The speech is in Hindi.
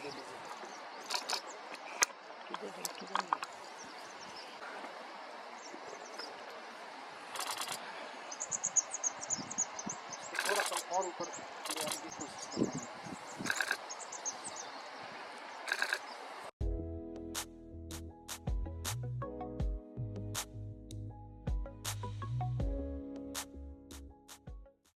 ले लीजिए। थोड़ा सा और ऊपर ले आने की कोशिश करना।